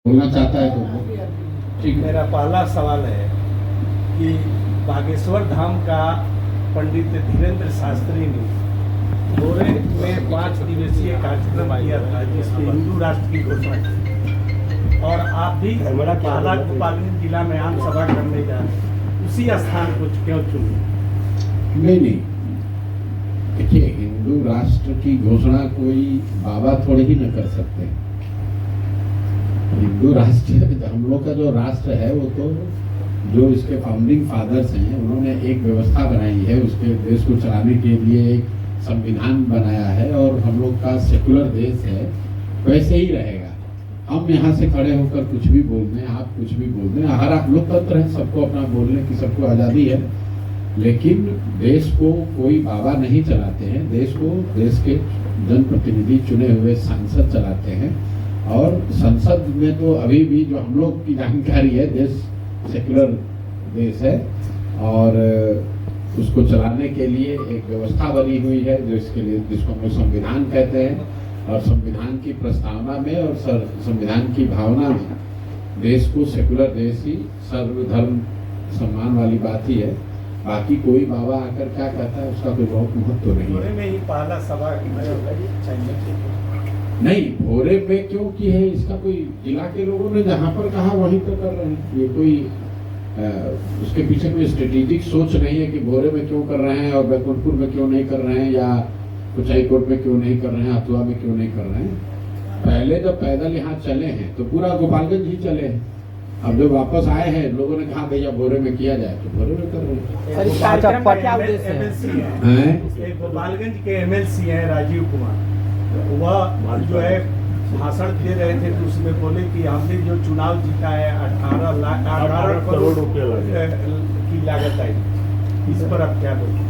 बोलना चाहता है तो ठीक है। मेरा पहला सवाल है कि बागेश्वर धाम का पंडित धीरेन्द्र शास्त्री ने भोरे में 5 दिवसीय कार्यक्रम किया था जिसमें हिंदू राष्ट्र की घोषणा की, और आप भी पहला गोपालगंज जिला में आम सभा करने जा रहे हैं, उसी स्थान को क्यों चुने? नहीं, देखिए, हिंदू राष्ट्र की घोषणा कोई बाबा थोड़े ही न कर सकते। हिंदू राष्ट्र, हम लोग का जो राष्ट्र है वो तो जो इसके फाउंडिंग फादर्स हैं उन्होंने एक व्यवस्था बनाई है, उसके देश को चलाने के लिए एक संविधान बनाया है, और हम लोग का सेकुलर देश है, वैसे ही रहेगा। हम यहाँ से खड़े होकर कुछ भी बोल दें, आप कुछ भी बोल दें, हर आप लोकतंत्र है, सबको अपना बोलने की सबको आज़ादी है, लेकिन देश को कोई बाबा नहीं चलाते हैं। देश को देश के जनप्रतिनिधि चुने हुए सांसद चलाते हैं, और संसद में तो अभी भी जो हम लोग की जानकारी है, देश सेकुलर देश है, और उसको चलाने के लिए एक व्यवस्था बनी हुई है जिसके लिए जिसको हम लोग संविधान कहते हैं, और संविधान की प्रस्तावना में और संविधान की भावना में देश को सेकुलर देश ही, सर्वधर्म सम्मान वाली बात ही है। बाकी कोई बाबा आकर क्या कहता है उसका कोई बहुत महत्व नहीं है। में ही पहला सभा नहीं, भोरे में क्यों की है इसका कोई, जिला के लोगों ने जहाँ पर कहा वहीं तो कर रहे हैं। ये कोई उसके पीछे कोई स्ट्रेटेजिक सोच नहीं है कि भोरे में क्यों कर रहे हैं और बैकुंठपुर में क्यों नहीं कर रहे हैं, या कुचाईकोट में क्यों नहीं कर रहे हैं, हथुआ में क्यों नहीं कर रहे हैं। पहले जब पैदल यहाँ चले हैं तो पूरा गोपालगंज ही चले हैं। अब जब वापस आए हैं लोगों ने कहा भैया भोरे में किया जाए, तो भोरे में कर रहे हैं। गोपालगंज के एमएलसी हैं राजीव कुमार, वह जो है भाषण दे रहे थे तो उसमें बोले कि हमने जो चुनाव जीता है 18 करोड़ रुपए की लागत आई। इस पर आप क्या बोलेंगे?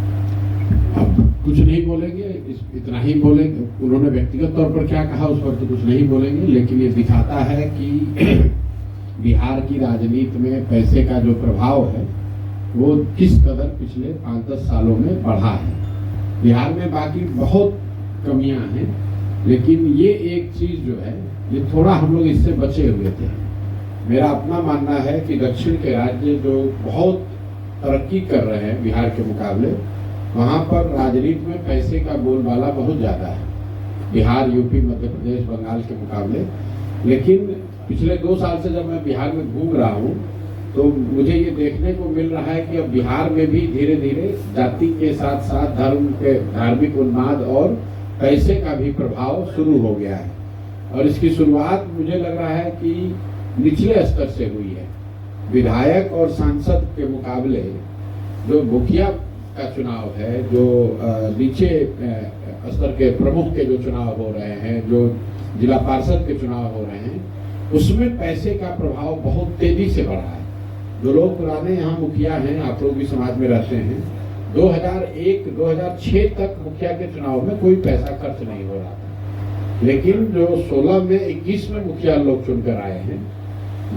अब कुछ नहीं बोलेंगे, इतना ही बोलेंगे। उन्होंने व्यक्तिगत तौर पर क्या कहा उस पर तो कुछ नहीं बोलेंगे, लेकिन ये दिखाता है कि बिहार की राजनीति में पैसे का जो प्रभाव है वो किस कदर पिछले 5-10 सालों में बढ़ा है। बिहार में बाकी बहुत कमियां हैं, लेकिन ये एक चीज जो है ये थोड़ा हम लोग इससे बचे हुए थे। मेरा अपना मानना है कि दक्षिण के राज्य जो बहुत तरक्की कर रहे हैं बिहार के मुकाबले, वहाँ पर राजनीति में पैसे का बोलबाला बहुत ज़्यादा है, बिहार, यूपी, मध्य प्रदेश, बंगाल के मुकाबले। लेकिन पिछले 2 साल से जब मैं बिहार में घूम रहा हूँ तो मुझे ये देखने को मिल रहा है कि अब बिहार में भी धीरे धीरे जाति के साथ साथ धर्म के धार्मिक उन्माद और पैसे का भी प्रभाव शुरू हो गया है। और इसकी शुरुआत मुझे लग रहा है कि निचले स्तर से हुई है। विधायक और सांसद के मुकाबले जो मुखिया का चुनाव है, जो नीचे स्तर के प्रमुख के जो चुनाव हो रहे हैं, जो जिला पार्षद के चुनाव हो रहे हैं, उसमें पैसे का प्रभाव बहुत तेजी से बढ़ा है। जो लोग पुराने यहाँ मुखिया हैं, आप लोग भी समाज में रहते हैं, 2001-2006 तक मुखिया के चुनाव में कोई पैसा खर्च नहीं हो रहा था, लेकिन जो 16 में 21 में मुखिया लोग चुनकर आए हैं,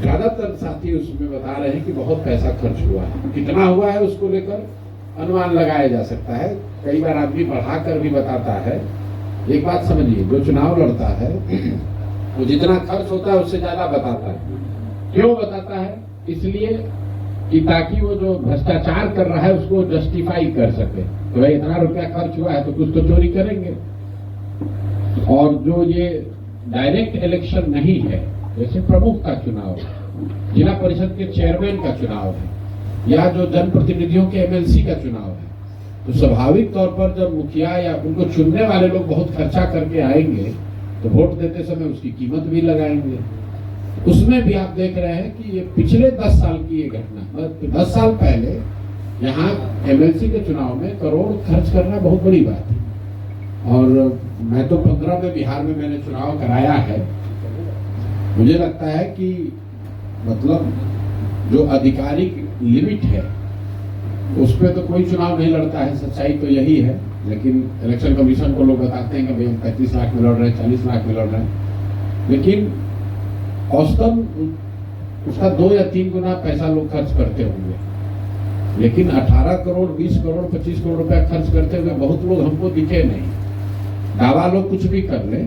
ज्यादातर साथी उसमें बता रहे हैं कि बहुत पैसा खर्च हुआ है। कितना हुआ है उसको लेकर अनुमान लगाया जा सकता है, कई बार आदमी बढ़ाकर भी बताता है। एक बात समझिए, जो चुनाव लड़ता है वो जितना खर्च होता है उससे ज्यादा बताता है। क्यों बताता है? इसलिए कि ताकि वो जो भ्रष्टाचार कर रहा है उसको जस्टिफाई कर सके, तो भाई इतना रुपया खर्च हुआ है तो कुछ तो चोरी करेंगे। और जो ये डायरेक्ट इलेक्शन नहीं है, जैसे प्रमुख का चुनाव है, जिला परिषद के चेयरमैन का चुनाव है, या जो जनप्रतिनिधियों के एमएलसी का चुनाव है, तो स्वाभाविक तौर पर जब मुखिया या उनको चुनने वाले लोग बहुत खर्चा करके आएंगे तो वोट देते समय उसकी कीमत भी लगाएंगे। उसमें भी आप देख रहे हैं कि ये पिछले 10 साल की ये घटना, 10 साल पहले यहाँ एमएलसी के चुनाव में करोड़ खर्च करना बहुत बड़ी बात है। और मैं तो 15 में बिहार में मैंने चुनाव कराया है। मुझे लगता है कि मतलब जो आधिकारिक लिमिट है उस पर तो कोई चुनाव नहीं लड़ता है, सच्चाई तो यही है। लेकिन इलेक्शन कमीशन को लोग बताते हैं कि भाई हम 35 लाख में लड़ रहे हैं, 40 लाख में लड़ रहे हैं, लेकिन औसतन उसका 2 या 3 गुना पैसा लोग खर्च करते होंगे। लेकिन 18 करोड़, 20 करोड़, 25 करोड़ रुपया खर्च करते हुए बहुत लोग हमको दिखे नहीं। दावा लोग कुछ भी कर ले,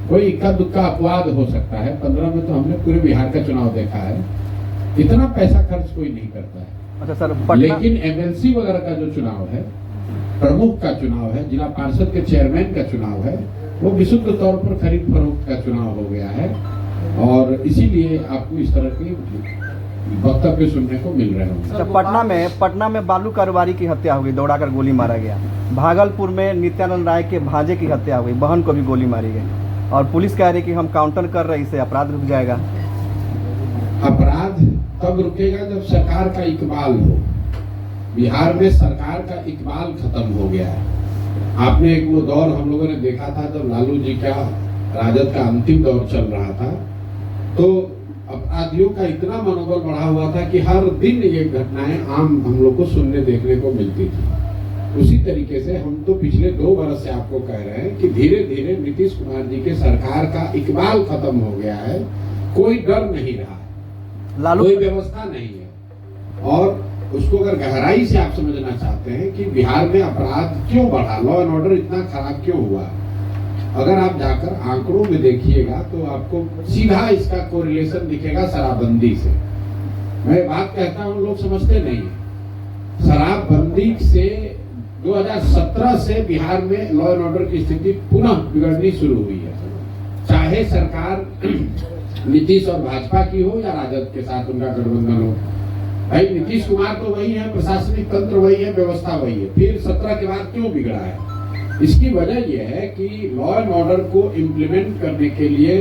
कोई इक्का दुक्का अपवाद हो सकता है। 15 में तो हमने पूरे बिहार का चुनाव देखा है, इतना पैसा खर्च कोई नहीं करता है। अच्छा सर, लेकिन एमएलसी वगैरह का जो चुनाव है, प्रमुख का चुनाव है, जिला पार्षद के चेयरमैन का चुनाव है, वो विशुद्ध तौर पर खरीद फरोख्त का चुनाव हो गया है और इसीलिए आपको इस तरह की वक्तव्य सुनने को मिल रहे होंगे। अच्छा, पटना में बालू कारोबारी की हत्या हो गई, दौड़ाकर गोली मारा गया। भागलपुर में नित्यानंद राय के भांजे की हत्या हो गई, बहन को भी गोली मारी गई और पुलिस कह रही कि हम काउंटर कर रहे, इससे अपराध रुक जाएगा। अपराध तब रुकेगा जब सरकार का इकबाल हो। बिहार में सरकार का इकबाल खत्म हो गया है। आपने एक वो दौर हम लोगों ने देखा था जब लालू जी का राजद का अंतिम दौर चल रहा था, तो अपराधियों का इतना मनोबल बढ़ा हुआ था कि हर दिन ये घटनाएं आम हम लोग को सुनने देखने को मिलती थी। उसी तरीके से हम तो पिछले 2 वर्ष से आपको कह रहे हैं कि धीरे धीरे नीतीश कुमार जी के सरकार का इकबाल खत्म हो गया है। कोई डर नहीं रहा, कोई व्यवस्था नहीं है। और उसको अगर गहराई से आप समझना चाहते हैं कि बिहार में अपराध क्यों बढ़ा, लॉ एंड ऑर्डर इतना खराब क्यों हुआ, अगर आप जाकर आंकड़ों में देखिएगा तो आपको सीधा इसका कोरिलेशन दिखेगा शराबबंदी से। मैं बात कहता हूं, लोग समझते नहीं है। शराबबंदी से 2017 से बिहार में लॉ एंड ऑर्डर की स्थिति पुनः बिगड़नी शुरू हुई है। चाहे सरकार नीतीश और भाजपा की हो या राजद के साथ उनका गठबंधन हो। भाई नीतीश कुमार तो वही है, प्रशासनिक तंत्र वही है, व्यवस्था वही है, फिर 17 के बाद क्यों बिगड़ा है? इसकी वजह यह है कि लॉ एंड ऑर्डर को इम्प्लीमेंट करने के लिए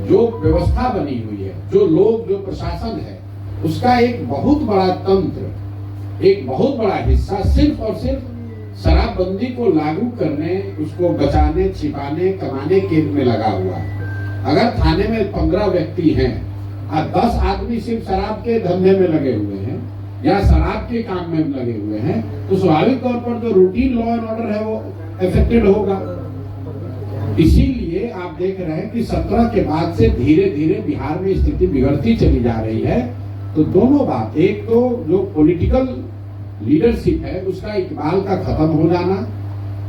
जो व्यवस्था बनी हुई है, जो लोग, जो प्रशासन है, उसका एक बहुत बड़ा तंत्र, एक बहुत बड़ा हिस्सा सिर्फ और सिर्फ शराबबंदी को लागू करने, उसको बचाने, छिपाने, कमाने के में लगा हुआ है। अगर थाने में 15 व्यक्ति हैं और 10 आदमी सिर्फ शराब के धंधे में लगे हुए हैं या शराब के काम में लगे हुए हैं, तो स्वाभाविक तौर पर जो रूटीन लॉ एंड ऑर्डर है वो अफेक्टेड होगा। इसीलिए आप देख रहे हैं कि 17 के बाद से धीरे धीरे बिहार में स्थिति बिगड़ती चली जा रही है। तो दोनों बात, एक तो जो पॉलिटिकल लीडरशिप है उसका इकबाल का खत्म हो जाना,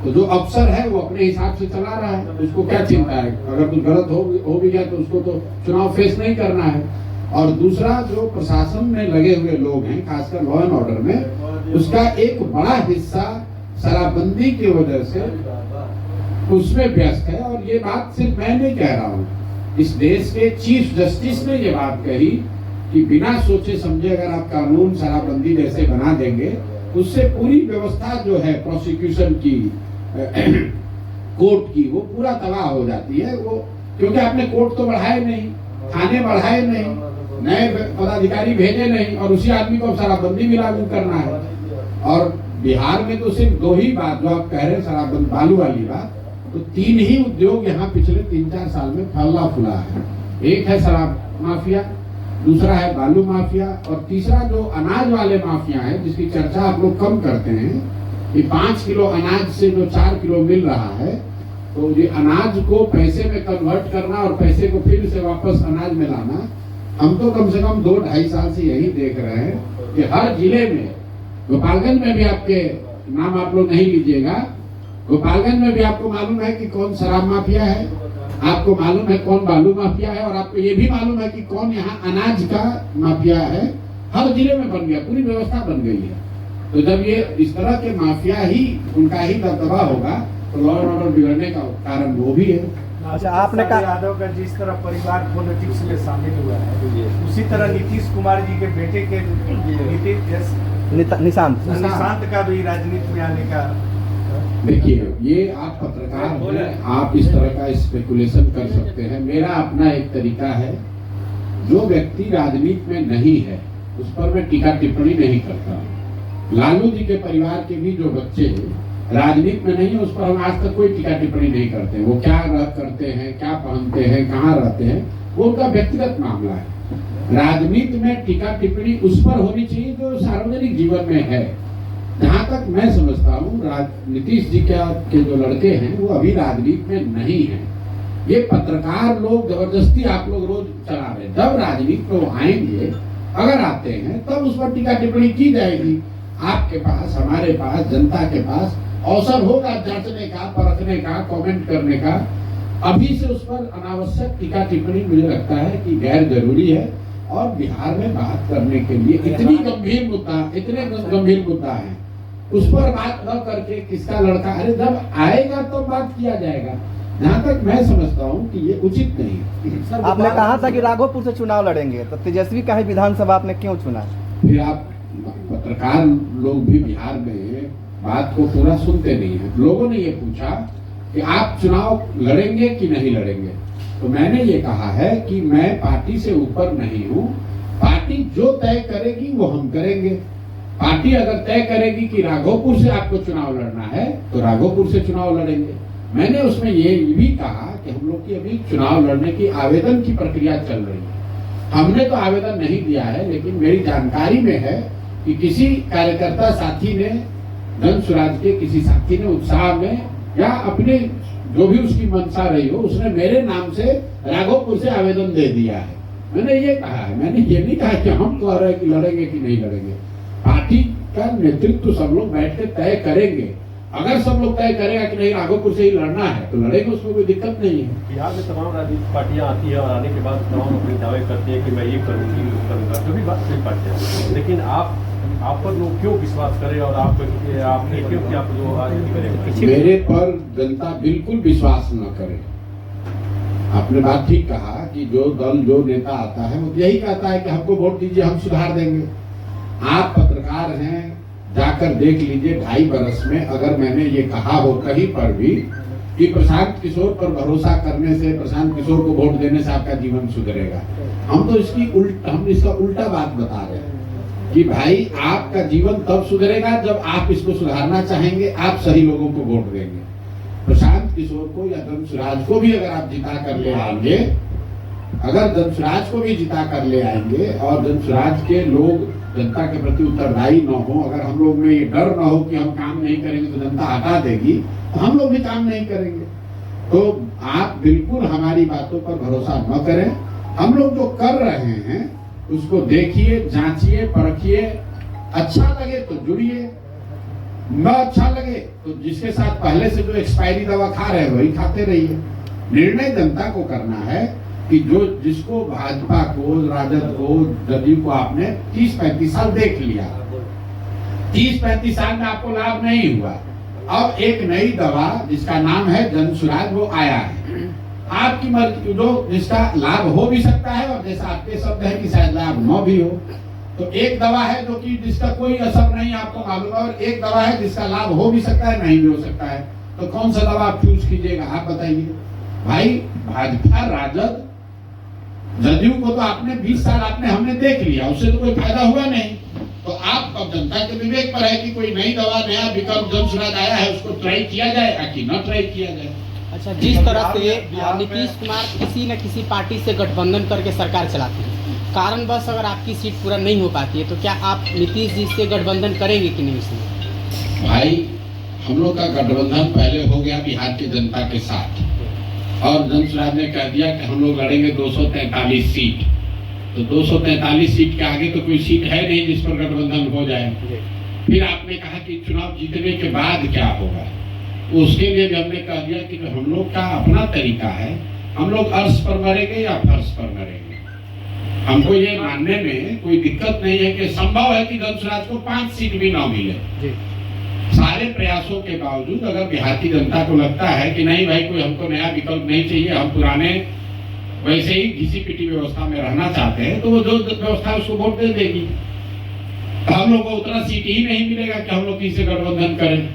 तो जो अफसर है वो अपने हिसाब से चला रहा है, उसको क्या चिंता है, अगर कुछ गलत हो भी गया तो उसको तो चुनाव फेस नहीं करना है। और दूसरा, जो प्रशासन में लगे हुए लोग हैं, खासकर लॉ एंड ऑर्डर में, उसका एक बड़ा हिस्सा शराबबंदी की वजह से उसमें व्यस्त है। और ये बात सिर्फ मैं नहीं कह रहा हूँ, इस देश के चीफ जस्टिस ने ये बात कही कि बिना सोचे समझे अगर आप कानून शराबबंदी जैसे बना देंगे, उससे पूरी व्यवस्था जो है प्रोसिक्यूशन की, कोर्ट की, वो पूरा तबाह हो जाती है। वो क्योंकि आपने कोर्ट तो बढ़ाए नहीं, थाने बढ़ाए नहीं, नए पदाधिकारी भेजे नहीं, और उसी आदमी को शराबबंदी भी लागू करना है। और बिहार में तो सिर्फ 2 ही बात जो आप कह रहे हैं, शराबबंदी, बालू वाली बात, तो 3 ही उद्योग यहाँ पिछले 3-4 साल में फैला फूला है। एक है शराब माफिया, दूसरा है बालू माफिया, और तीसरा जो अनाज वाले माफिया है, जिसकी चर्चा आप लोग कम करते हैं, कि 5 किलो अनाज से जो 4 किलो मिल रहा है, तो ये अनाज को पैसे में कन्वर्ट करना और पैसे को फिर से वापस अनाज में लाना, हम तो कम से कम 2-2.5 साल से यही देख रहे हैं कि हर जिले में, गोपालगंज में भी आपके नाम आप लोग नहीं लीजिएगा, गोपालगंज में भी आपको मालूम है कि कौन शराब माफिया है, आपको मालूम है कौन बालू माफिया है, और आपको ये भी मालूम है कि कौन यहाँ अनाज का माफिया है। हर जिले में बन गया, पूरी व्यवस्था बन गई है। तो जब ये इस तरह के माफिया ही, उनका ही दबदबा होगा, तो लॉ एंड ऑर्डर बिगड़ने का कारण वो भी है। अच्छा, आपने कहा यादव का जिस तरह परिवार पॉलिटिक्स में शामिल हुआ है, उसी तरह नीतीश कुमार जी के बेटे के निशांत का भी राजनीति में आने का। देखिए, ये आप पत्रकार हैं, आप इस तरह का स्पेकुलेशन कर सकते हैं। मेरा अपना एक तरीका है, जो व्यक्ति राजनीति में नहीं है उस पर मैं टीका टिप्पणी नहीं करता। लालू जी के परिवार के भी जो बच्चे राजनीति में नहीं है, उस पर हम आज तक कोई टीका टिप्पणी नहीं करते। वो क्या करते हैं, क्या पहनते हैं, कहाँ रहते हैं, वो उनका व्यक्तिगत मामला है। राजनीति में टीका टिप्पणी उस पर होनी चाहिए जो सार्वजनिक जीवन में है। जहां तक मैं समझता हूँ, नीतीश जी के जो लड़के हैं वो अभी राजनीति में नहीं है। ये पत्रकार लोग जबरदस्ती आप लोग रोज चला रहे हैं। जब राजनीति में वो आएंगे, अगर आते हैं, तब उस पर टीका टिप्पणी की जाएगी। आपके पास, हमारे पास, जनता के पास अवसर होगा जांचने का, परखने का, कमेंट करने का। अभी से उस पर अनावश्यक टीका टिप्पणी मुझे लगता है कि गैर जरूरी है। और बिहार में बात करने के लिए इतने गंभीर मुद्दा है, उस पर बात न करके किसका लड़का, अरे जब आएगा तो बात किया जाएगा। जहाँ तक मैं समझता हूँ कि ये उचित नहीं है। आपने कहा था कि राघोपुर से चुनाव लड़ेंगे, तो तेजस्वी का ही विधानसभा आपने क्यों चुना? फिर आप पत्रकार लोग भी बिहार में बात को पूरा सुनते नहीं है। लोगों ने ये पूछा कि आप चुनाव लड़ेंगे कि नहीं लड़ेंगे, तो मैंने ये कहा है कि मैं पार्टी से ऊपर नहीं हूँ। पार्टी जो तय करेगी वो हम करेंगे। पार्टी अगर तय करेगी कि राघोपुर से आपको चुनाव लड़ना है तो राघोपुर से चुनाव लड़ेंगे। मैंने उसमें ये भी कहा कि हम लोग की अभी चुनाव लड़ने की आवेदन की प्रक्रिया चल रही है। हमने तो आवेदन नहीं दिया है, लेकिन मेरी जानकारी में है कि किसी कार्यकर्ता साथी ने, जन स्वराज के किसी साथी ने उत्साह में या अपने जो भी उसकी मंशा रही हो, उसने मेरे नाम से राघोपुर से आवेदन दे दिया है। मैंने ये कहा है, मैंने ये नहीं कहा कि हम कह रहे हैं कि लड़ेंगे कि नहीं लड़ेंगे। पार्टी का नेतृत्व सब लोग बैठ के तय करेंगे। अगर सब लोग तय करेगा कि नहीं राघोपुर से ही लड़ना है तो लड़ेंगे, उसमें कोई दिक्कत नहीं है। बिहार में तमाम राजनीतिक पार्टियां आती है और आने के बाद तमाम अपने दावे करती है कि मैं ये करूंगी, वो करूंगा, जो भी बात सही पार्टियां, लेकिन आप पर लोग क्यों विश्वास करें और आपने क्यों कि आप जो राजनीति करेंगे? मेरे पर जनता बिल्कुल विश्वास न करे। आपने बात ठीक कहा कि जो दल, जो नेता आता है वो यही कहता है कि हमको वोट दीजिए, हम सुधार देंगे। आप पत्रकार हैं, जाकर देख लीजिए 2.5 बरस में अगर मैंने ये कहा हो कहीं पर भी कि प्रशांत किशोर पर भरोसा करने से, प्रशांत किशोर को वोट देने से आपका जीवन सुधरेगा, हम तो हम इसका उल्टा बात बता रहे हैं कि भाई आपका जीवन तब सुधरेगा जब आप इसको सुधारना चाहेंगे, आप सही लोगों को वोट देंगे। प्रशांत किशोर को या धनसुराज को भी अगर आप जिता कर ले आएंगे, अगर धनसुराज को भी जिता कर ले आएंगे और धनसुराज के लोग जनता के प्रति उत्तरदायी न हो, अगर हम लोग में ये डर न हो कि हम काम नहीं करेंगे तो जनता हटा देगी, तो हम लोग भी काम नहीं करेंगे। तो आप बिल्कुल हमारी बातों पर भरोसा न करें। हम लोग जो कर रहे हैं उसको देखिए, जांचिए, परखिए। अच्छा लगे तो जुड़िए, न अच्छा लगे तो जिसके साथ पहले से जो एक्सपायरी दवा खा रहे हैं वही खाते रहिए। निर्णय जनता को करना है कि जो जिसको भाजपा को, राजद को, जदयू को आपने 30-35 साल देख लिया, 30-35 साल में आपको लाभ नहीं हुआ। अब एक नई दवा जिसका नाम है जन स्वराज वो आया है। आपकी मर्जी, जो जिसका लाभ हो भी सकता है और जैसा आपके शब्द है कि शायद लाभ न भी हो, तो एक दवा है जो कि जिसका कोई असर नहीं आपको मालूम है, और एक दवा है जिसका लाभ हो भी सकता है, नहीं भी हो सकता है। तो कौन सा दवा आप चूज कीजिएगा, आप बताइए। भाई भाजपा, राजद, जदयू को तो आपने 20 साल हमने देख लिया, उससे तो कोई फायदा हुआ नहीं। तो आप अब जनता के विवेक पर है कि कोई नई दवा, नया विकल्प जन स्वराज आया है, उसको ट्राई किया जाए कि न ट्राई किया जाए। अच्छा, जिस तरह से नीतीश कुमार किसी न किसी पार्टी से गठबंधन करके सरकार चलाते हैं, कारणवश अगर आपकी सीट पूरा नहीं हो पाती है तो क्या आप नीतीश जी से गठबंधन करेंगे कि नहीं? इसमें भाई हम लोग का गठबंधन पहले हो गया बिहार की जनता के साथ, और जन स्वराज ने कह दिया कि हम लोग लड़ेंगे 243 सीट। तो 243 सीट के आगे तो कोई सीट है नहीं जिस पर गठबंधन हो जाए। फिर आपने कहा कि चुनाव जीतने के बाद क्या होगा, उसके लिए भी हमने कह दिया कि हम लोग का अपना तरीका है, हम लोग अर्श पर मरेंगे या फर्श पर मरेंगे। हमको ये मानने में कोई दिक्कत नहीं है कि संभव है कि जन स्वराज को 5 सीट भी ना मिले। सारे प्रयासों के बावजूद अगर बिहार की जनता को लगता है कि नहीं भाई कोई हमको नया विकल्प नहीं चाहिए, हम पुराने वैसे ही घिसी पिटी व्यवस्था में रहना चाहते हैं, तो वो जो व्यवस्था उसको वोट दे देगी। हम लोग को उतना सीट ही नहीं मिलेगा कि हम लोग किसी गठबंधन करें।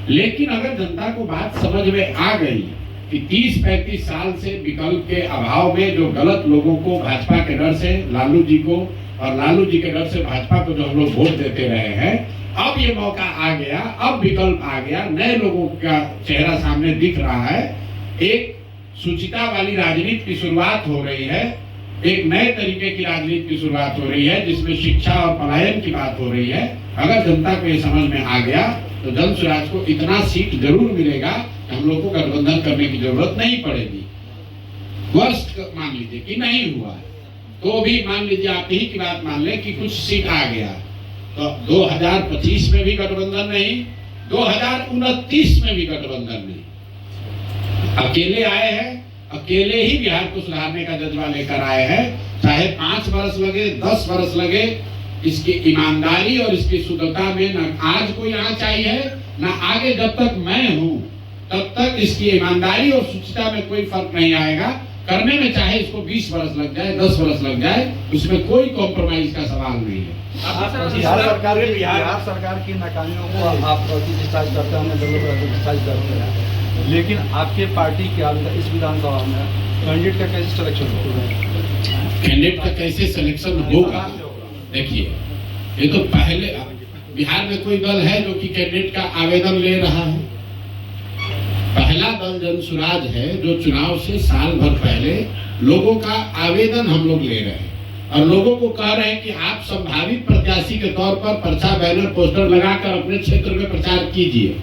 लेकिन अगर जनता को बात समझ में आ गई कि 30-35 साल से विकल्प के अभाव में जो गलत लोगों को भाजपा के डर से लालू जी को, और लालू जी के डर से भाजपा को जो हम लोग वोट देते रहे हैं, अब ये मौका आ गया, अब विकल्प आ गया, नए लोगों का चेहरा सामने दिख रहा है, एक सुचिता वाली राजनीति की शुरुआत हो रही है, एक नए तरीके की राजनीति की शुरुआत हो रही है जिसमें शिक्षा और पलायन की बात हो रही है। अगर जनता को ये समझ में आ गया तो जन स्वराज को इतना सीट जरूर मिलेगा कि हम लोग को गठबंधन करने की जरूरत नहीं पड़ेगी। वर्स्ट मान लीजिए कि नहीं हुआ तो भी मान लीजिए, आप ही की बात मान लें कि कुछ सीट आ गया, तो 2025 में भी गठबंधन नहीं, 2029 में भी गठबंधन नहीं। अकेले आए हैं, अकेले ही बिहार को सुधारने का जज्बा लेकर आए हैं। चाहे 5 वर्ष लगे, 10 वर्ष लगे, इसकी ईमानदारी और इसकी शुद्धता में न आज कोई आँच आई है, न आगे जब तक मैं हूं तब तक इसकी ईमानदारी और शुचिता में कोई फर्क नहीं आएगा। करने में चाहे इसको 20 वर्ष लग जाए, 10 वर्ष लग जाए, उसमें कोई कॉम्प्रोमाइज का सवाल नहीं है। बिहार सरकार की नाकामियों को आप क्रिटिसाइज करते हैं, क्रिटिसाइज करते हैं, लेकिन आपके पार्टी के अंदर इस विधानसभा में कैंडिडेट का कैसे सिलेक्शन होगा? कैंडिडेट का कैसे सिलेक्शन होगा? देखिए, ये तो पहले बिहार में कोई दल है जो कि कैंडिडेट का आवेदन ले रहा है? पहला दल जनसुराज है जो चुनाव से साल भर पहले लोगों का आवेदन हम लोग ले रहे हैं और लोगों को कह रहे हैं कि आप संभावित प्रत्याशी के तौर पर पर्चा, बैनर, पोस्टर लगाकर अपने क्षेत्र में प्रचार कीजिए।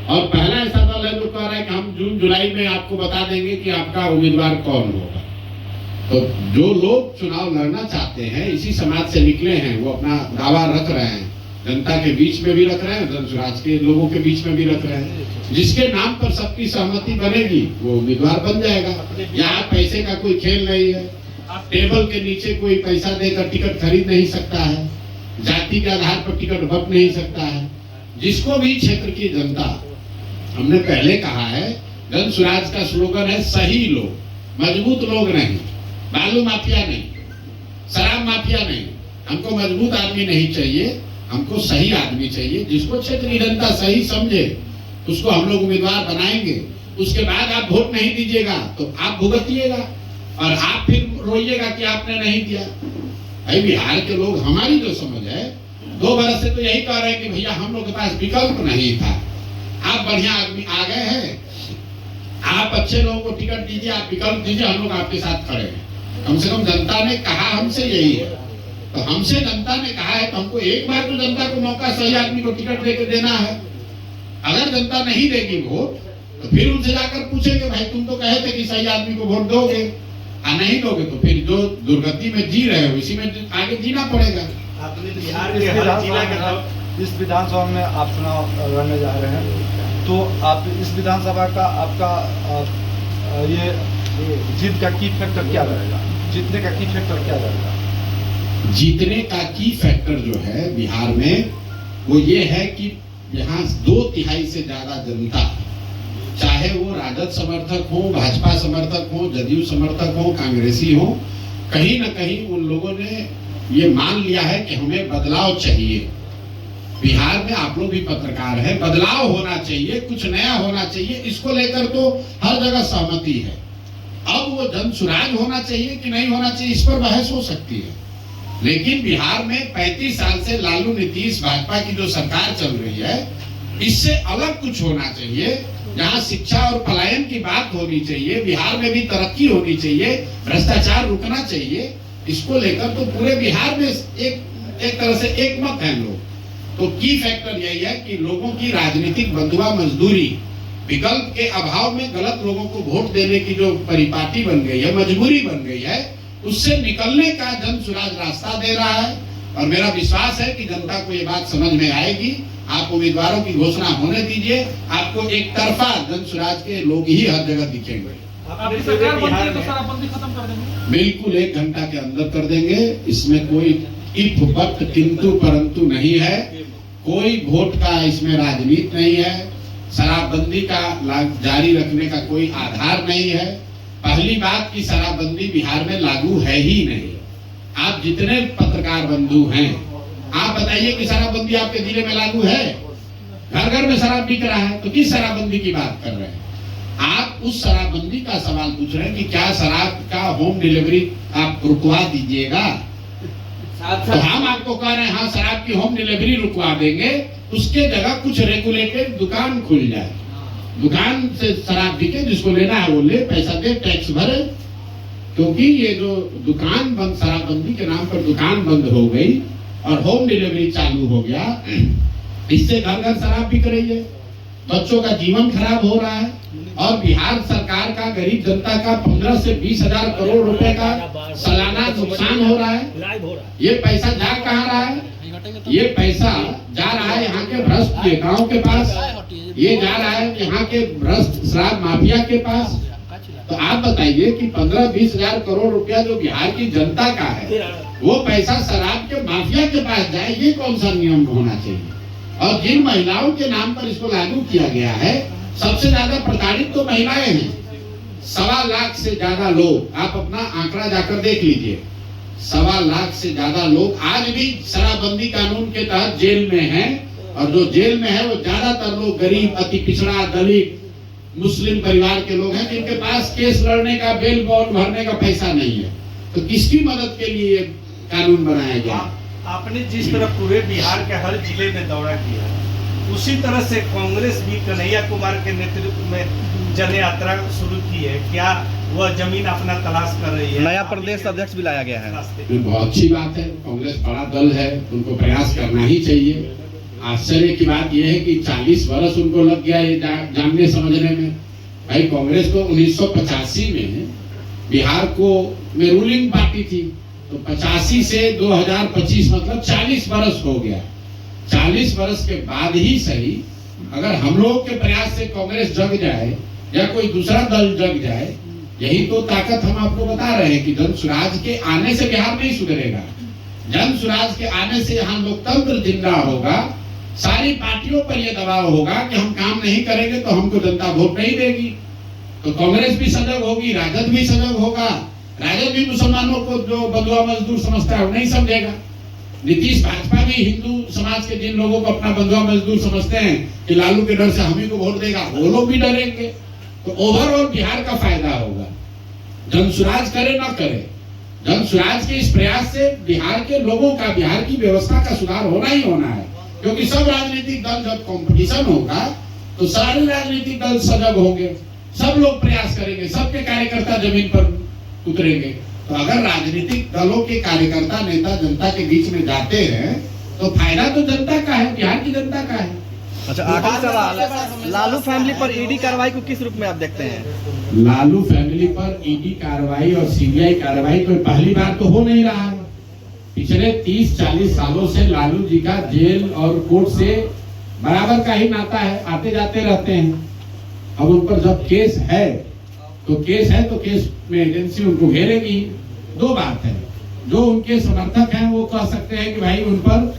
और पहला ऐसा दल है जो कह रहा है कि हम जून जुलाई में आपको बता देंगे कि आपका उम्मीदवार कौन होगा। तो जो लोग चुनाव लड़ना चाहते हैं, इसी समाज से निकले हैं, वो अपना दावा रख रहे हैं, जनता के बीच में भी रख रहे हैं, जनसुराज के लोगों के बीच में भी रख रहे हैं। जिसके नाम पर सबकी सहमति बनेगी वो उम्मीदवार बन जाएगा। यहाँ पैसे का कोई खेल नहीं है, टेबल के नीचे कोई पैसा देकर टिकट खरीद नहीं सकता है, जाति के आधार पर टिकट बट नहीं सकता है। जिसको भी क्षेत्र की जनता, हमने पहले कहा है, जनसुराज का स्लोगन है सही लोग, मजबूत लोग नहीं, बालू माफिया नहीं, शराब माफिया नहीं। हमको मजबूत आदमी नहीं चाहिए, हमको सही आदमी चाहिए। जिसको क्षेत्र की जनता सही समझे उसको हम लोग उम्मीदवार बनाएंगे। उसके बाद आप वोट नहीं दीजिएगा तो आप भुगतिएगा और आप फिर रोइएगा कि आपने नहीं दिया। भाई बिहार के लोग, हमारी जो समझ है, 2 बरस से तो यही कह रहे हैं कि भैया हम लोग के पास विकल्प नहीं था, आप बढ़िया आदमी आ गए हैं, आप अच्छे लोगों को टिकट दीजिए, आप विकल्प दीजिए, हम लोग आपके साथ खड़े हैं। कम से कम जनता ने कहा हमसे यही है, तो हमसे जनता ने कहा है तो हमको एक बार तो जनता को मौका, सही आदमी को टिकट देके देना है। अगर जनता नहीं देगी वोट तो फिर उनसे जाकर पूछेंगे, भाई तुम तो कहे थे कि सही आदमी को वोट दोगे, और नहीं दोगे तो फिर जो दुर्गति में जी रहे हो इसी में आगे जीना पड़ेगा। आपने बिहार के हर जिला के इस विधानसभा में आप चुनाव लड़ने जा रहे हैं, तो आप इस विधानसभा का आपका ये जीत का की फैक्टर क्या रहेगा? जीतने का की फैक्टर क्या रहेगा? जीतने का की फैक्टर जो है बिहार में वो ये है कि यहाँ 2/3 से ज्यादा जनता, चाहे वो राजद समर्थक हो, भाजपा समर्थक हो, जदयू समर्थक हो, कांग्रेसी हो, कहीं ना कहीं उन लोगों ने ये मान लिया है कि हमें बदलाव चाहिए। बिहार में आप लोग भी पत्रकार हैं, बदलाव होना चाहिए, कुछ नया होना चाहिए, इसको लेकर तो हर जगह सहमति है। अब वो जनसुराज होना चाहिए कि नहीं होना चाहिए, इस पर बहस हो सकती है। लेकिन बिहार में 35 साल से लालू, नीतीश, भाजपा की जो सरकार चल रही है, इससे अलग कुछ होना चाहिए। जहां शिक्षा और पलायन की बात होनी चाहिए, बिहार में भी तरक्की होनी चाहिए, भ्रष्टाचार रुकना चाहिए। इसको लेकर तो पूरे बिहार में एक तरह से एक मत है लोग। तो की फैक्टर यही है कि लोगों की राजनीतिक बंधुआ मजदूरी, विकल्प के अभाव में गलत लोगों को वोट देने की जो परिपाटी बन गई है, मजबूरी बन गई है, उससे निकलने का जनसुराज रास्ता दे रहा है। और मेरा विश्वास है कि जनता को ये बात समझ में आएगी। आप उम्मीदवारों की घोषणा होने दीजिए, आपको एक तरफा जनसुराज के लोग ही हर जगह दिखेंगे। आपकी सरकार बनती है तो शराबबंदी खत्म कर देंगे? बिल्कुल 1 घंटा के अंदर कर देंगे। इसमें कोई इफ बट किंतु परंतु नहीं है, कोई वोट का इसमें राजनीति नहीं है, शराबबंदी का जारी रखने का कोई आधार नहीं है। पहली बात की शराबबंदी बिहार में लागू है ही नहीं। आप जितने पत्रकार बंधु हैं, आप बताइए कि शराबबंदी आपके जिले में लागू है? घर घर में शराब बिक रहा है, तो किस शराबबंदी की बात कर रहे हैं? आप उस शराबबंदी का सवाल पूछ रहे हैं कि क्या शराब का होम डिलीवरी आप रुकवा दीजिएगा? तो हम आपको कह रहे हैं हाँ, शराब की होम डिलीवरी रुकवा देंगे, उसके जगह कुछ रेगुलेटेड दुकान खुल जाए, दुकान से शराब बिके, जिसको लेना है वो ले, पैसा दे, टैक्स भरे। क्योंकि ये जो दुकान बंद, शराबबंदी के नाम पर दुकान बंद हो गई और होम डिलीवरी चालू हो गया, इससे घर घर शराब बिक रही है, बच्चों का जीवन खराब हो रहा है। और बिहार सरकार का गरीब जनता का 15 से 20 हजार करोड़ रुपए का सालाना नुकसान हो रहा है। ये पैसा जा कहाँ रहा है? ये पैसा जा रहा है यहाँ के भ्रष्ट नेताओं के पास, ये जा रहा है यहाँ के भ्रष्ट शराब माफिया के पास। तो आप बताइए कि 15-20 हजार करोड़ रुपया जो बिहार की जनता का है वो पैसा शराब के माफिया के पास जाए, ये कौन सा नियम होना चाहिए। और जिन महिलाओं के नाम पर इसको लागू किया गया है, सबसे ज्यादा प्रताड़ित तो महिलाएं हैं। 1.25 लाख से ज्यादा लोग, आप अपना आंकड़ा जाकर देख लीजिए, 1.25 लाख से ज्यादा लोग आज भी शराबबंदी कानून के तहत जेल में हैं। और जो जेल में है वो ज्यादातर लोग गरीब, अति पिछड़ा, दलित, मुस्लिम परिवार के लोग हैं, जिनके पास केस लड़ने का, बेल बॉन्ड भरने का पैसा नहीं है। तो किसकी मदद के लिए कानून बनाया गया? आपने जिस तरह पूरे बिहार के हर जिले में दौरा किया, उसी तरह से कांग्रेस भी कन्हैया कुमार के नेतृत्व में जन यात्रा शुरू की है। क्या वह जमीन अपना तलाश कर रही है? नया प्रदेश अध्यक्ष भी लाया गया है। बहुत अच्छी बात है, कांग्रेस बड़ा दल है, उनको प्रयास करना ही चाहिए। आश्चर्य की बात यह है कि 40 वर्ष उनको लग गया ये जानने समझने में। भाई कांग्रेस तो 1985 में बिहार को में रूलिंग पार्टी थी, तो 85 से 2025 मतलब 40 वर्ष हो गया। 40 वर्ष के बाद ही सही, अगर हम लोग के प्रयास से कांग्रेस जग जाए या कोई दूसरा दल जग जाए, यही तो ताकत हम आपको बता रहे हैं कि जन स्वराज के आने से बिहार नहीं सुधरेगा। जन स्वराज के आने से यहाँ लोकतंत्र जिंदा होगा। सारी पार्टियों पर यह दबाव होगा कि हम काम नहीं करेंगे तो हमको जनता वोट नहीं देगी। तो कांग्रेस भी सजग होगी, राजद भी सजग होगा। राजद भी मुसलमानों को जो बंधुआ मजदूर समझता है वो नहीं समझेगा। नीतीश भाजपा भी हिंदू समाज के जिन लोगों को अपना बंधुआ मजदूर समझते हैं कि लालू के डर से हम ही को वोट देगा, वो लोग भी डरेंगे। तो ओवरऑल बिहार का फायदा होगा। जन स्वराज करे ना करे, जन स्वराज के इस प्रयास से बिहार के लोगों का, बिहार की व्यवस्था का सुधार होना ही होना है। क्योंकि सब राजनीतिक दल जब कंपटीशन होगा तो सारे राजनीतिक दल सजग होंगे, सब लोग प्रयास करेंगे, सबके कार्यकर्ता जमीन पर उतरेंगे। तो अगर राजनीतिक दलों के कार्यकर्ता, नेता जनता के बीच में जाते हैं तो फायदा तो जनता का है, बिहार की जनता का है। अच्छा, आखिरी सवाल, लालू फैमिली पर ईडी कार्रवाई को किस रूप में आप देखते हैं? लालू फैमिली पर ईडी कार्रवाई और सीबीआई कार्रवाई कोई पहली बार तो हो नहीं रहा है। पिछले 30-40 सालों से लालू जी का जेल और कोर्ट से बराबर का ही नाता है, आते जाते रहते हैं। अब उन पर जब केस है तो केस में एजेंसी उनको घेरेगी। 2 बात है, जो उनके समर्थक हैं वो कह सकते हैं कि भाई उन पर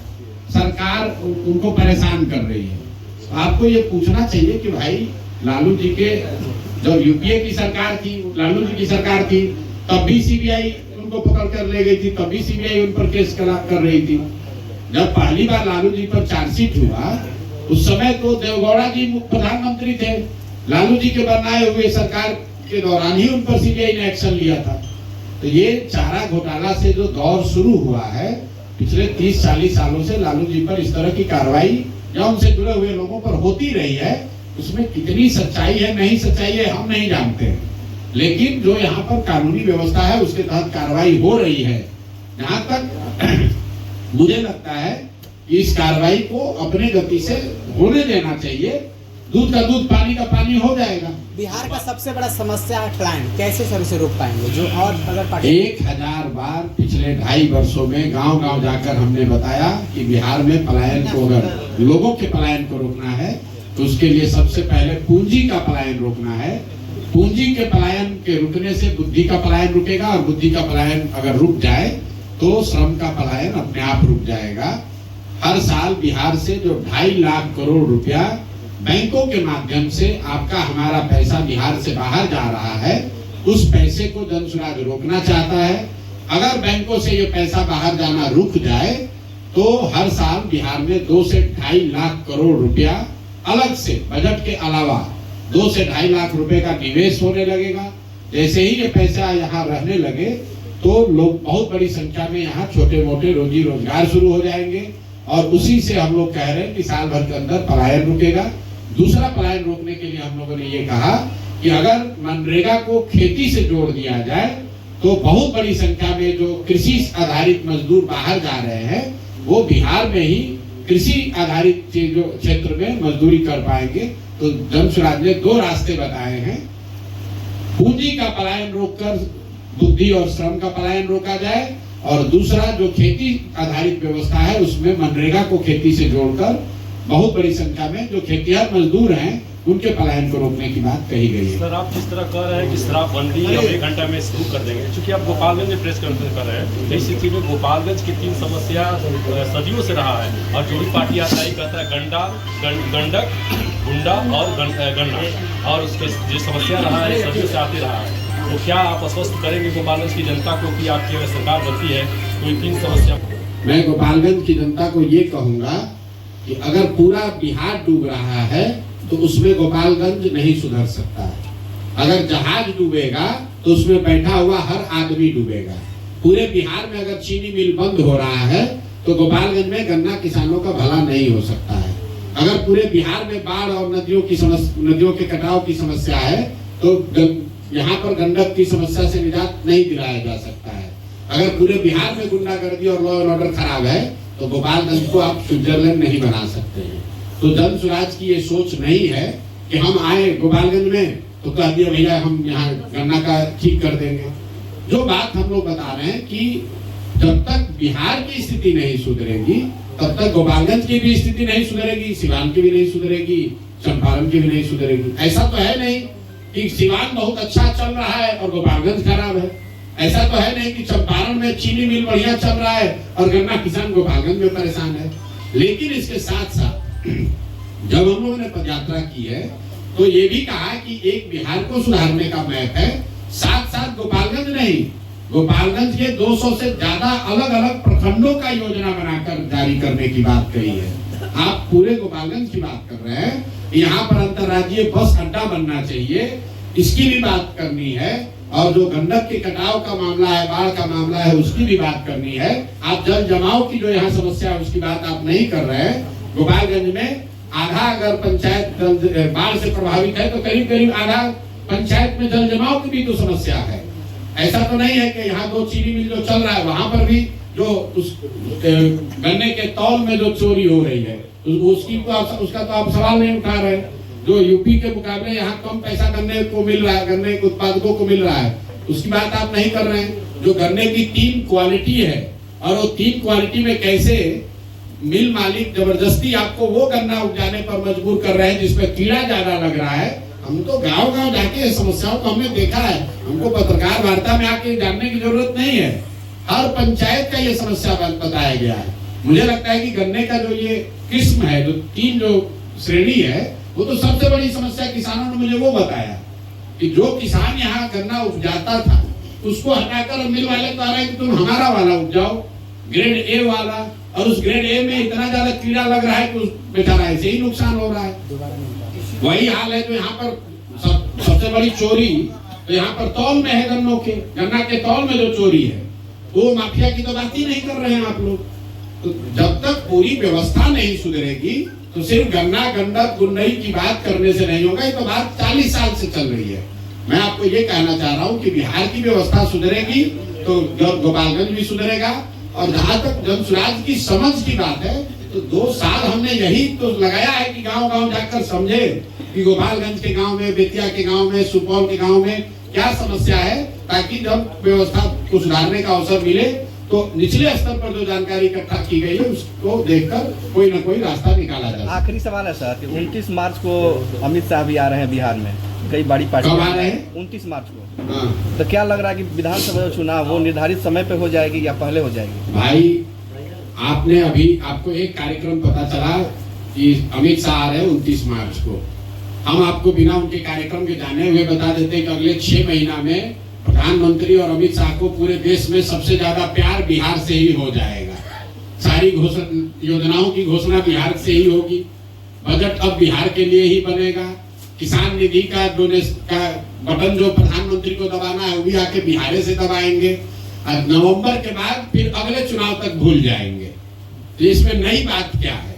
सरकार उनको परेशान कर रही है। तो आपको ये पूछना चाहिए कि भाई लालू जी के जब यूपीए की सरकार थी, लालू जी की सरकार थी, तब भी सीबीआई उनको पकड़ कर ले गई थी, तभी सीबीआई उन पर केस कर रही थी। जब पहली बार लालू जी पर चार्जशीट हुआ उस समय तो देवगौड़ा जी प्रधानमंत्री थे। लालू जी के बनाए हुए सरकार के दौरान ही उन पर सीबीआई ने एक्शन लिया था। तो ये चारा घोटाला से जो दौर शुरू हुआ है, पिछले 30-40 सालों से लालू जी पर इस तरह की कार्रवाई या उनसे जुड़े हुए लोगों पर होती रही है। उसमें कितनी सच्चाई है, नहीं सच्चाई है, हम नहीं जानते हैं। लेकिन जो यहाँ पर कानूनी व्यवस्था है उसके तहत कार्रवाई हो रही है। जहां तक मुझे लगता है कि इस कार्रवाई को अपने गति से होने देना चाहिए। दूध का दूध, पानी का पानी हो जाएगा। बिहार का सबसे बड़ा समस्या है पलायन, कैसे सर उसे रोक पाएंगे? जो और अगर 1000 बार पिछले 2.5 वर्षों में गांव-गांव जाकर हमने बताया कि बिहार में पलायन को, अगर लोगों के पलायन को रोकना है तो उसके लिए सबसे पहले पूंजी का पलायन रोकना है। पूंजी के पलायन के रुकने से बुद्धि का पलायन रुकेगा, और बुद्धि का पलायन अगर रुक जाए तो श्रम का पलायन अपने आप रुक जाएगा। हर साल बिहार से जो 2.5 लाख करोड़ रुपया बैंकों के माध्यम से आपका हमारा पैसा बिहार से बाहर जा रहा है, उस पैसे को जन स्वराज रोकना चाहता है। अगर बैंकों से ये पैसा बाहर जाना रुक जाए तो हर साल बिहार में 2 से 2.5 लाख करोड़ रुपया अलग से, बजट के अलावा 2 से 2.5 लाख रुपए का निवेश होने लगेगा। जैसे ही ये पैसा यहाँ रहने लगे तो लोग, बहुत बड़ी संख्या में यहाँ छोटे मोटे रोजी रोजगार शुरू हो जाएंगे, और उसी से हम लोग कह रहे हैं कि साल भर के अंदर पलायन रुकेगा। दूसरा पलायन रोकने के लिए हम लोगों ने ये कहा कि अगर मनरेगा को खेती से जोड़ दिया जाए तो बहुत बड़ी संख्या में जो कृषि आधारित मजदूर बाहर जा रहे हैं वो बिहार में ही कृषि आधारित जो क्षेत्र में मजदूरी कर पाएंगे। तो जन स्वराज ने 2 रास्ते बताए हैं। पूंजी का पलायन रोककर बुद्धि और श्रम का पलायन रोका जाए, और दूसरा जो खेती आधारित व्यवस्था है उसमें मनरेगा को खेती से जोड़कर बहुत बड़ी संख्या में जो खेतिहर मजदूर हैं उनके पलायन को रोकने की बात कही गई है। सर, आप जिस तरह कह रहे हैं कि शराबबंदी हम 1 घंटा में शुरू कर देंगे, चूंकि आप गोपालगंज में प्रेस कॉन्फ्रेंस कर रहे हैं, तो इस स्थिति में गोपालगंज की 3 समस्या सदियों से रहा है और जो भी पार्टी आता है कहता है गंडक, गुंडा और गन्ना, और उसके जो समस्या रहा है सदियों से आते रहा है। तो क्या आप आश्वस्त करेंगे गोपालगंज की जनता को कि आपकी अगर सरकार बनती है तो इन 3 समस्या? मैं गोपालगंज की जनता को ये कहूंगा कि अगर पूरा बिहार डूब रहा है तो उसमें गोपालगंज नहीं सुधर सकता है। अगर जहाज डूबेगा तो उसमें बैठा हुआ हर आदमी डूबेगा। पूरे बिहार में अगर चीनी मिल बंद हो रहा है तो गोपालगंज में गन्ना किसानों का भला नहीं हो सकता है। अगर पूरे बिहार में बाढ़ और नदियों के कटाव की समस्या है तो यहाँ पर गंडक की समस्या से निजात नहीं दिलाया जा सकता है। अगर पूरे बिहार में गुंडागर्दी और लॉ एंड ऑर्डर खराब है तो गोपालगंज को आप स्विट्जरलैंड नहीं बना सकते हैं। तो जन स्वराज की ये सोच नहीं है कि हम आए गोपालगंज में तो कह दिया भैया हम यहाँ गन्ना का ठीक कर देंगे। जो बात हम लोग बता रहे हैं कि जब तक बिहार की स्थिति नहीं सुधरेगी तब तक गोपालगंज की भी स्थिति नहीं सुधरेगी, सिवान की भी नहीं सुधरेगी, चंपारण की भी नहीं सुधरेगी। ऐसा तो है नहीं कि सिवान बहुत अच्छा चल रहा है और गोपालगंज खराब है। ऐसा तो है नहीं कि चंपारण में चीनी मिल बढ़िया चल रहा है और गन्ना किसान गोपालगंज में परेशान है। लेकिन इसके साथ साथ जब हम लोगों ने पदयात्रा की है तो ये भी कहा कि एक बिहार को सुधारने का मैप है, साथ साथ गोपालगंज नहीं, गोपालगंज के 200 से ज्यादा अलग अलग प्रखंडों का योजना बनाकर जारी करने की बात कही है। आप पूरे गोपालगंज की बात कर रहे हैं, यहाँ पर अंतर्राज्यीय बस अड्डा बनना चाहिए, इसकी भी बात करनी है। और जो गंडक के कटाव का मामला है, बाढ़ का मामला है, उसकी भी बात करनी है। आप जल जमाव की जो यहाँ समस्या है उसकी बात आप नहीं कर रहे हैं। गोपालगंज में आधा अगर पंचायत बाढ़ से प्रभावित है तो करीब करीब आधा पंचायत में जल जमाव की भी तो समस्या है। ऐसा तो नहीं है कि यहाँ 2 चीनी मिल जो चल रहा है वहां पर भी जो उस गन्ने के तौल में जो चोरी हो रही है उसका तो आप सवाल नहीं उठा रहे। जो यूपी के मुकाबले यहाँ कम पैसा गन्ने को मिल रहा है, गन्ने के उत्पादकों को मिल रहा है, उसकी बात आप नहीं कर रहे हैं। जो गन्ने की 3 क्वालिटी है और वो 3 क्वालिटी में कैसे मिल मालिक जबरदस्ती आपको वो गन्ना उपजाने पर मजबूर कर रहे हैं जिसमें कीड़ा ज्यादा लग रहा है। हम तो गांव-गांव जाके समस्याओं को हमने देखा है, हमको पत्रकार वार्ता में आके जानने की जरूरत नहीं है। हर पंचायत का ये समस्या बताया गया है। मुझे लगता है कि गन्ने का जो ये किस्म है, जो 3 जो श्रेणी है, वो तो सबसे बड़ी समस्या किसानों ने मुझे वो बताया कि जो किसान यहाँ गन्ना उपजाता था उसको हटाकर मिल वाले तो आ रहे हैं कि तुम हमारा वाला उपजाओ, ग्रेड ए वाला, और उस ग्रेड ए में इतना ज्यादा कीड़ा लग रहा है कि उस बेचारा ऐसे ही नुकसान हो रहा है। वही हाल है जो यहाँ पर सबसे बड़ी चोरी तो यहाँ पर तौल में है, गन्ना के तौल में जो चोरी है वो माफिया की तो बात ही नहीं कर रहे हैं आप लोग। तो जब तक पूरी व्यवस्था नहीं सुधरेगी तो सिर्फ गन्ना गंडक गुन्नई की बात करने से नहीं होगा। ये तो बात 40 साल से चल रही है। मैं आपको ये कहना चाह रहा हूँ कि बिहार की व्यवस्था सुधरेगी तो गोपालगंज भी सुधरेगा। और जहाँ तक जन स्वराज की समझ की बात है तो 2 साल हमने यही तो लगाया है कि गांव-गांव जाकर समझे कि गोपालगंज के गांव में, बेतिया के गांव में, सुपौल के गांव में क्या समस्या है, ताकि जब व्यवस्था को सुधारने का अवसर मिले तो निचले स्तर पर जो जानकारी इकट्ठा की गई है उसको देखकर कोई न कोई रास्ता निकाला जाए। आखिरी सवाल है सर कि 29 मार्च को अमित शाह भी आ रहे हैं बिहार में, कई बड़ी पार्टी कब आ रहे हैं? 29 मार्च को। तो क्या लग रहा है कि विधानसभा चुनाव वो निर्धारित समय पे हो जाएगी या पहले हो जाएगी? भाई आपने अभी आपको एक कार्यक्रम पता चला कि अमित शाह आ रहे हैं 29 मार्च को। हम आपको बिना उनके कार्यक्रम के जाने हुए बता देते हैं कि अगले 6 महीना में प्रधानमंत्री और अमित शाह को पूरे देश में सबसे ज्यादा प्यार बिहार से ही हो जाएगा। सारी योजनाओं की घोषणा बिहार से ही होगी। बजट अब बिहार के लिए ही बनेगा। किसान निधि का बटन जो प्रधानमंत्री को दबाना है वो भी आके बिहार से दबाएंगे। और नवंबर के बाद फिर अगले चुनाव तक भूल जाएंगे। तो इसमें नई बात क्या है?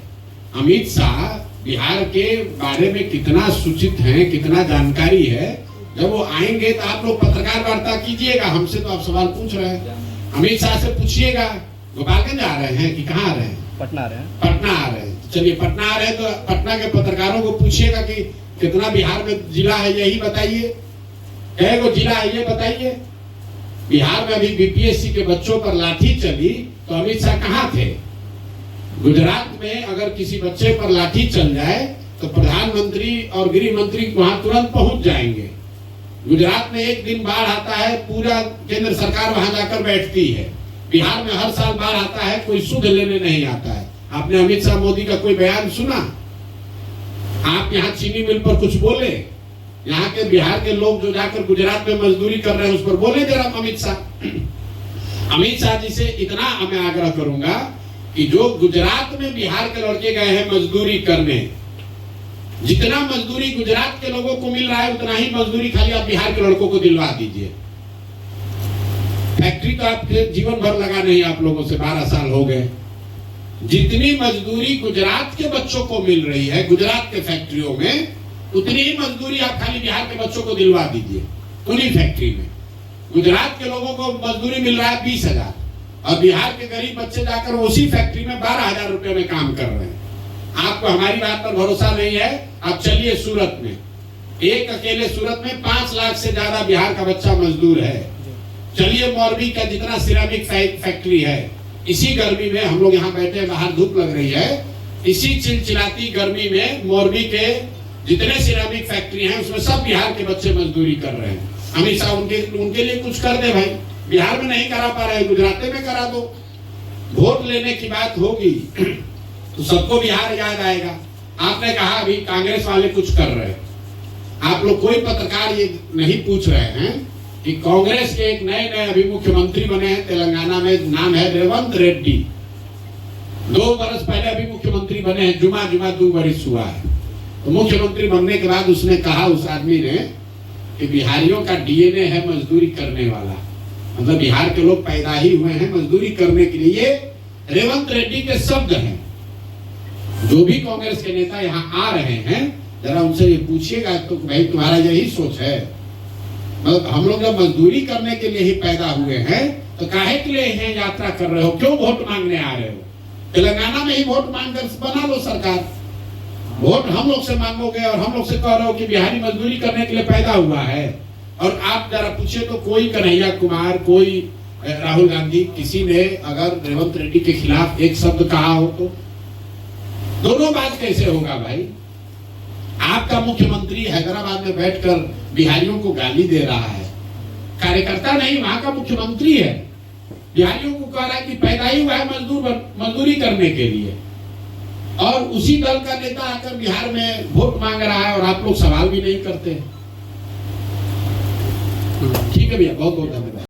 अमित शाह बिहार के बारे में कितना सूचित है, कितना जानकारी है। जब वो आएंगे तो आप लोग पत्रकार वार्ता कीजिएगा, हमसे तो आप सवाल पूछ रहे हैं। अमित शाह से पूछिएगा गोपालगंज आ रहे हैं कि कहाँ आ रहे हैं? पटना आ रहे हैं। पटना आ रहे हैं। चलिए पटना आ रहे हैं तो पटना के पत्रकारों को पूछिएगा कि कितना बिहार में जिला है यही बताइए, कई गो जिला है ये बताइए। बिहार में अभी बीपीएससी के बच्चों पर लाठी चली तो अमित शाह कहाँ थे? गुजरात में अगर किसी बच्चे पर लाठी चल जाए तो प्रधानमंत्री और गृह मंत्री वहां तुरंत पहुंच जाएंगे। गुजरात में एक दिन बाढ़ आता है, पूरा केंद्र सरकार वहां जाकर बैठती है। बिहार में हर साल बाढ़ आता है, कोई सुध लेने नहीं आता है। आपने अमित शाह मोदी का कोई बयान सुना? आप यहाँ चीनी मिल पर कुछ बोले? यहाँ के बिहार के लोग जो जाकर गुजरात में मजदूरी कर रहे हैं उस पर बोले जरा अमित शाह। अमित शाह जी से इतना मैं आग्रह करूंगा कि जो गुजरात में बिहार के लड़के गए हैं मजदूरी करने, जितना मजदूरी गुजरात के लोगों को मिल रहा है उतना ही मजदूरी खाली आप बिहार के लड़कों को दिलवा दीजिए। फैक्ट्री तो आपके जीवन भर लगा नहीं, आप लोगों से 12 साल हो गए। जितनी मजदूरी गुजरात के बच्चों को मिल रही है गुजरात के फैक्ट्रियों में, उतनी ही मजदूरी आप खाली बिहार के बच्चों को दिलवा दीजिए उन्हीं फैक्ट्री में। गुजरात के लोगों को मजदूरी मिल रहा है 20,000 और बिहार के गरीब बच्चे जाकर उसी फैक्ट्री में 12,000 रुपए में काम कर रहे हैं। आपको हमारी बात पर भरोसा नहीं है? आप चलिए सूरत में, एक अकेले सूरत में 5 लाख से ज्यादा बिहार का बच्चा मजदूर है। चलिए मोरबी का जितना सिरामिक फैक्ट्री है, इसी गर्मी में हम लोग यहाँ बैठे, बाहर धूप लग रही है, इसी चिलचिलाती गर्मी में मोरबी के जितने सिरामिक फैक्ट्री हैं उसमें सब बिहार के बच्चे मजदूरी कर रहे हैं। अमित शाह उनके लिए कुछ कर दे भाई। बिहार में नहीं करा पा रहे, गुजरात में करा दो। वोट लेने की बात होगी तो सबको बिहार याद आएगा। आपने कहा अभी कांग्रेस वाले कुछ कर रहे हैं, आप लोग कोई पत्रकार ये नहीं पूछ रहे हैं कि कांग्रेस के एक नए अभी मुख्यमंत्री बने हैं तेलंगाना में, नाम है रेवंत रेड्डी। 2 वर्ष पहले अभी मुख्यमंत्री बने हैं, जुमा 2 वर्ष हुआ है। तो मुख्यमंत्री बनने के बाद उसने कहा, उस आदमी ने, कि बिहारियों का डीएनए है मजदूरी करने वाला, मतलब बिहार के लोग पैदा ही हुए हैं मजदूरी करने के लिए। रेवंत रेड्डी के शब्द हैं। जो भी कांग्रेस के नेता यहाँ आ रहे हैं जरा उनसे ये पूछिएगा तो भाई तुम्हारा यही सोच है? मतलब हम लोग जब मजदूरी करने के लिए ही पैदा हुए हैं तो काहे के लिए हैं यात्रा कर रहे हो? क्यों वोट मांगने आ रहे हो? तेलंगाना में ही वोट मांगकर बना लो सरकार। वोट हम लोग से मांगोगे और हम लोग से कह रहे हो कि बिहारी मजदूरी करने के लिए पैदा हुआ है। और आप जरा पूछिए तो कोई कन्हैया कुमार, कोई राहुल गांधी, किसी ने अगर रेवंत रेड्डी के खिलाफ एक शब्द कहा हो तो? दोनों बात कैसे होगा भाई? आपका मुख्यमंत्री हैदराबाद में बैठकर बिहारियों को गाली दे रहा है, कार्यकर्ता नहीं वहां का मुख्यमंत्री है, बिहारियों को कह रहा है कि पैदा ही हुआ है मजदूरी करने के लिए, और उसी दल का नेता आकर बिहार में वोट मांग रहा है और आप लोग सवाल भी नहीं करते। ठीक है भैया, बहुत बहुत धन्यवाद।